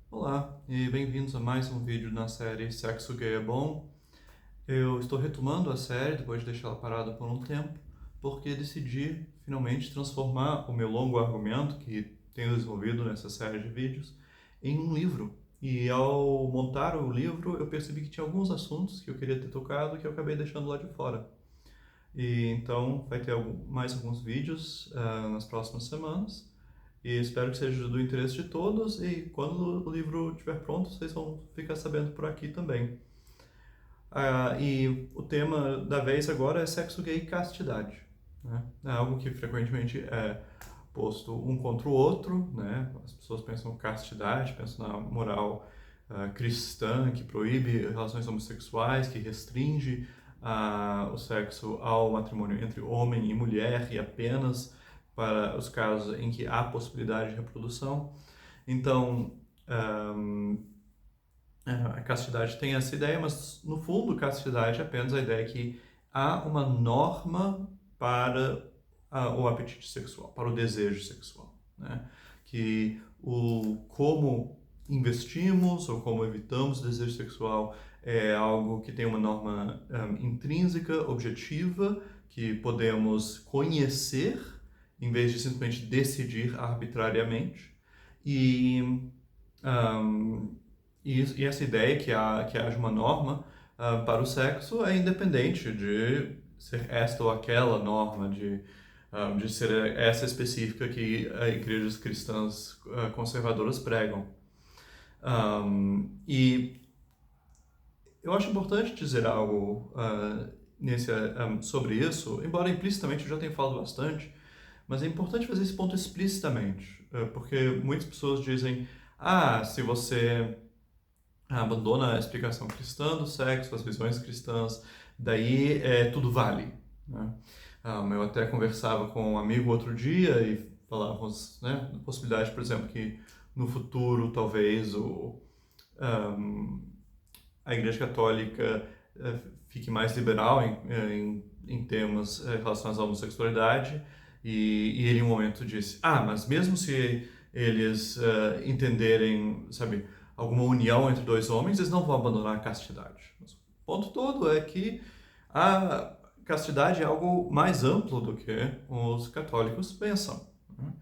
Olá e bem-vindos a mais um vídeo na série Sexo Gay é Bom. Eu estou retomando a série depois de deixá-la parada por um tempo, porque decidi finalmente transformar o meu longo argumento que tenho desenvolvido nessa série de vídeos em um livro. E ao montar o livro, eu percebi que tinha alguns assuntos que eu queria ter tocado que eu acabei deixando lá de fora. E então vai ter mais alguns vídeos nas próximas semanas. E espero que seja do interesse de todos. E quando o livro estiver pronto, vocês vão ficar sabendo por aqui também. E o tema da vez agora é sexo gay e castidade. Né? É algo que frequentemente é posto um contra o outro. Né? As pessoas pensam castidade, pensam na moral cristã que proíbe relações homossexuais, que restringe o sexo ao matrimônio entre homem e mulher e apenas para os casos em que há possibilidade de reprodução. Então, um, a castidade tem essa ideia, mas no fundo, castidade é apenas a ideia que há uma norma para o apetite sexual, para o desejo sexual, né? Que como investimos ou como evitamos o desejo sexual é algo que tem uma norma intrínseca, objetiva, que podemos conhecer em vez de simplesmente decidir arbitrariamente. E um, e essa ideia que haja uma norma para o sexo é independente de ser esta ou aquela norma, de ser essa específica que as igrejas cristãs conservadoras pregam. E eu acho importante dizer algo sobre isso, embora implicitamente eu já tenha falado bastante, mas é importante fazer esse ponto explicitamente, porque muitas pessoas dizem: se você abandona a explicação cristã do sexo, as visões cristãs, daí tudo vale. Né? Eu até conversava com um amigo outro dia e falávamos, né, da possibilidade, por exemplo, que no futuro talvez a Igreja Católica fique mais liberal em temas relacionados à homossexualidade e ele em um momento disse: mas mesmo se eles entenderem, sabe, alguma união entre dois homens, eles não vão abandonar a castidade. Mas o ponto todo é que a castidade é algo mais amplo do que os católicos pensam. Né?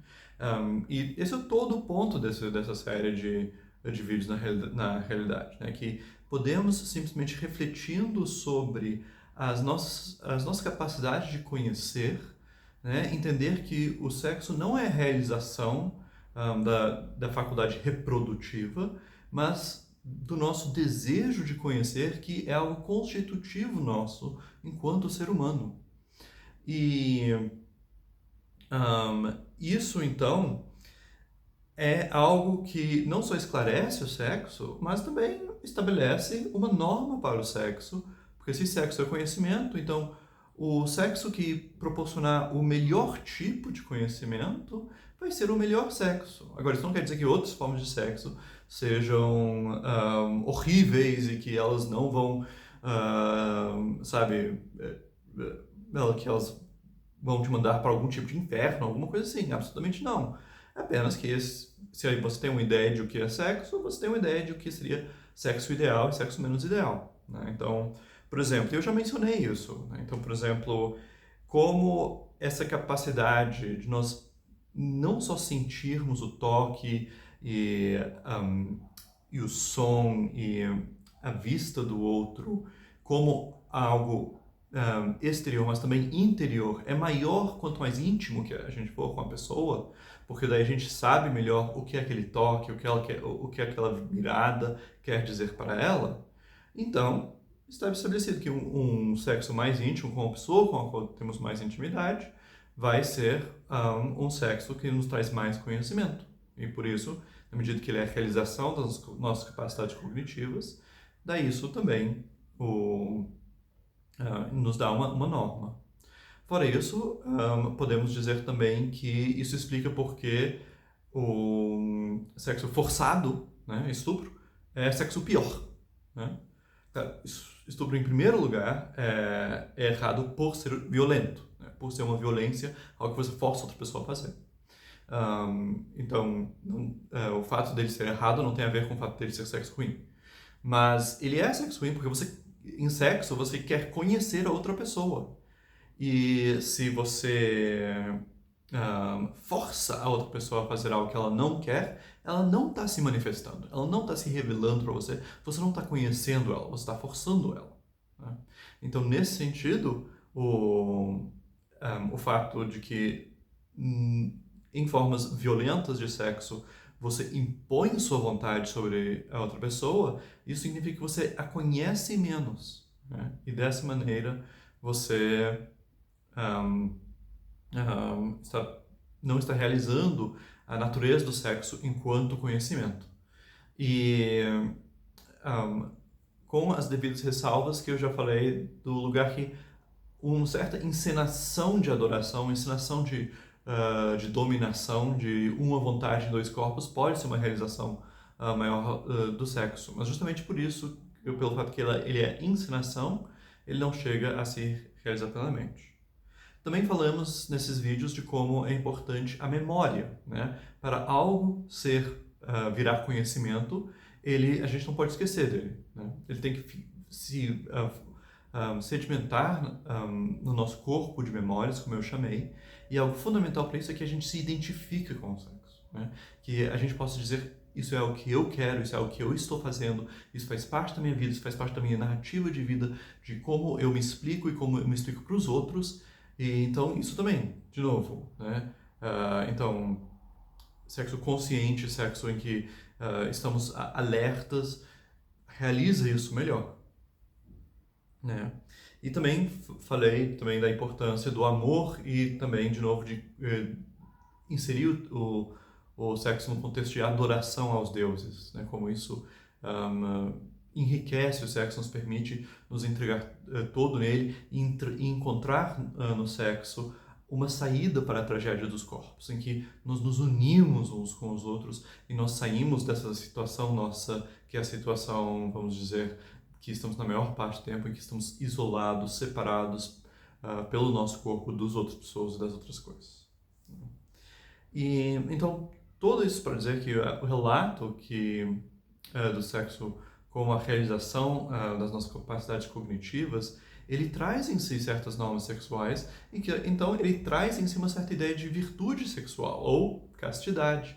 E esse é todo o ponto dessa série de vídeos na realidade, né? Que podemos simplesmente refletindo sobre as nossas capacidades de conhecer, né? Entender que o sexo não é a realização da faculdade reprodutiva, mas do nosso desejo de conhecer, que é algo constitutivo nosso enquanto ser humano. E isso, então, é algo que não só esclarece o sexo, mas também estabelece uma norma para o sexo, porque se sexo é conhecimento, então o sexo que proporcionar o melhor tipo de conhecimento vai ser o melhor sexo. Agora, isso não quer dizer que outras formas de sexo sejam horríveis e que elas não vão, sabe, que elas vão te mandar para algum tipo de inferno, alguma coisa assim. Absolutamente não. É apenas que se aí você tem uma ideia de o que é sexo, você tem uma ideia de o que seria sexo ideal e sexo menos ideal. Né? Então, por exemplo, eu já mencionei isso. Né? Então, por exemplo, como essa capacidade de nós não só sentirmos o toque e, um, e o som e a vista do outro como algo exterior, mas também interior, é maior quanto mais íntimo que a gente for com a pessoa, porque daí a gente sabe melhor o que é aquele toque, o que aquela mirada quer dizer para ela. Então, está estabelecido que um sexo mais íntimo com a pessoa com a qual temos mais intimidade vai ser um sexo que nos traz mais conhecimento. E por isso, na medida que ele é a realização das nossas capacidades cognitivas, daí isso também nos dá uma norma. Fora isso, podemos dizer também que isso explica por que o sexo forçado, né, estupro, é sexo pior. Né? Estupro, em primeiro lugar, errado por ser violento, né? Por ser uma violência, algo que você força outra pessoa a fazer. Então, o fato dele ser errado não tem a ver com o fato dele ser sexo ruim. Mas ele é sexo ruim porque em sexo, você quer conhecer a outra pessoa. E se você força a outra pessoa a fazer algo que ela não quer, ela não está se manifestando, ela não está se revelando para você, você não está conhecendo ela, você está forçando ela. Né? Então, nesse sentido, o fato de que em formas violentas de sexo você impõe sua vontade sobre a outra pessoa, isso significa que você a conhece menos. Né? E dessa maneira você não está realizando a natureza do sexo enquanto conhecimento. E com as devidas ressalvas que eu já falei do lugar que uma certa encenação de adoração, encenação de dominação, de uma vontade em dois corpos, pode ser uma realização maior do sexo. Mas justamente por isso, pelo fato que ele é encenação, ele não chega a se realizar plenamente. Também falamos nesses vídeos de como é importante a memória, né? Para algo virar conhecimento, a gente não pode esquecer dele, né? Ele tem que se sedimentar no nosso corpo de memórias, como eu chamei, e algo fundamental para isso é que a gente se identifique com o sexo, né? Que a gente possa dizer, isso é o que eu quero, isso é o que eu estou fazendo, isso faz parte da minha vida, isso faz parte da minha narrativa de vida, de como eu me explico e como eu me explico para os outros. E então, isso também, de novo, né? Então, sexo consciente, sexo em que estamos alertas, realiza isso melhor, né? E também falei também da importância do amor e também, de novo, de inserir o sexo no contexto de adoração aos deuses, né? Como isso enriquece o sexo, nos permite nos entregar todo nele e encontrar no sexo uma saída para a tragédia dos corpos, em que nós nos unimos uns com os outros e nós saímos dessa situação nossa, que é a situação, vamos dizer, que estamos na maior parte do tempo em que estamos isolados, separados pelo nosso corpo das outras pessoas e das outras coisas. E então, tudo isso para dizer que o relato do sexo como a realização das nossas capacidades cognitivas, ele traz em si certas normas sexuais e que então ele traz em si uma certa ideia de virtude sexual ou castidade.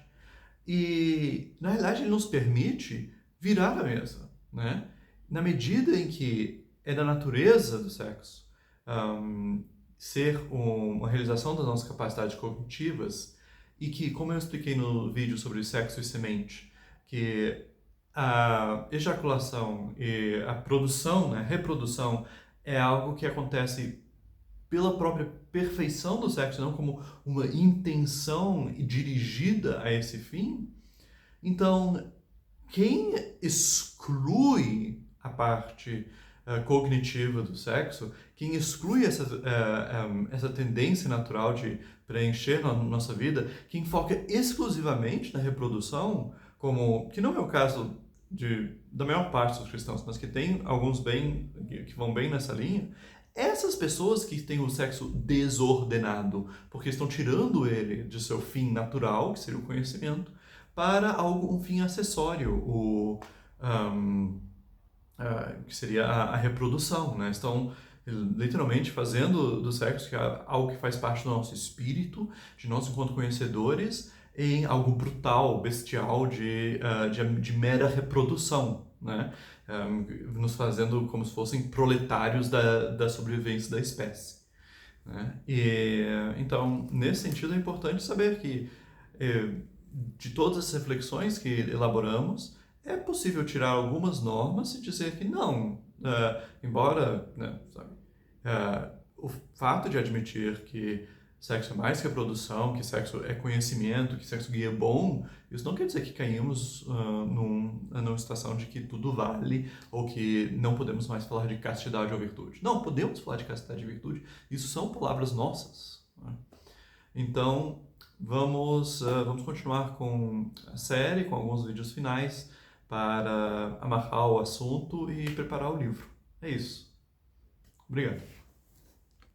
E na realidade ele nos permite virar a mesa, né? Na medida em que é da natureza do sexo ser uma realização das nossas capacidades cognitivas e que, como eu expliquei no vídeo sobre sexo e semente, que a ejaculação e a produção, né, a reprodução, é algo que acontece pela própria perfeição do sexo, não como uma intenção dirigida a esse fim. Então, quem exclui a parte cognitiva do sexo, quem exclui essa tendência natural de preencher na nossa vida, quem foca exclusivamente na reprodução, que não é o caso da maior parte dos cristãos, mas que tem alguns que vão bem nessa linha, essas pessoas que têm o sexo desordenado, porque estão tirando ele de seu fim natural, que seria o conhecimento, para um fim acessório, que seria a reprodução, né? Estão literalmente fazendo do sexo, que é algo que faz parte do nosso espírito, de nós enquanto conhecedores, em algo brutal, bestial, de mera reprodução, né? Nos fazendo como se fossem proletários da sobrevivência da espécie, né? E então, nesse sentido, é importante saber que de todas as reflexões que elaboramos, é possível tirar algumas normas e dizer que não, embora, né, sabe, o fato de admitir que sexo é mais que reprodução, que sexo é conhecimento, que sexo gay é bom, isso não quer dizer que caímos numa situação de que tudo vale ou que não podemos mais falar de castidade ou virtude. Não, podemos falar de castidade e virtude, isso são palavras nossas, né? Então, vamos continuar com a série, com alguns vídeos finais para amarrar o assunto e preparar o livro. É isso. Obrigado.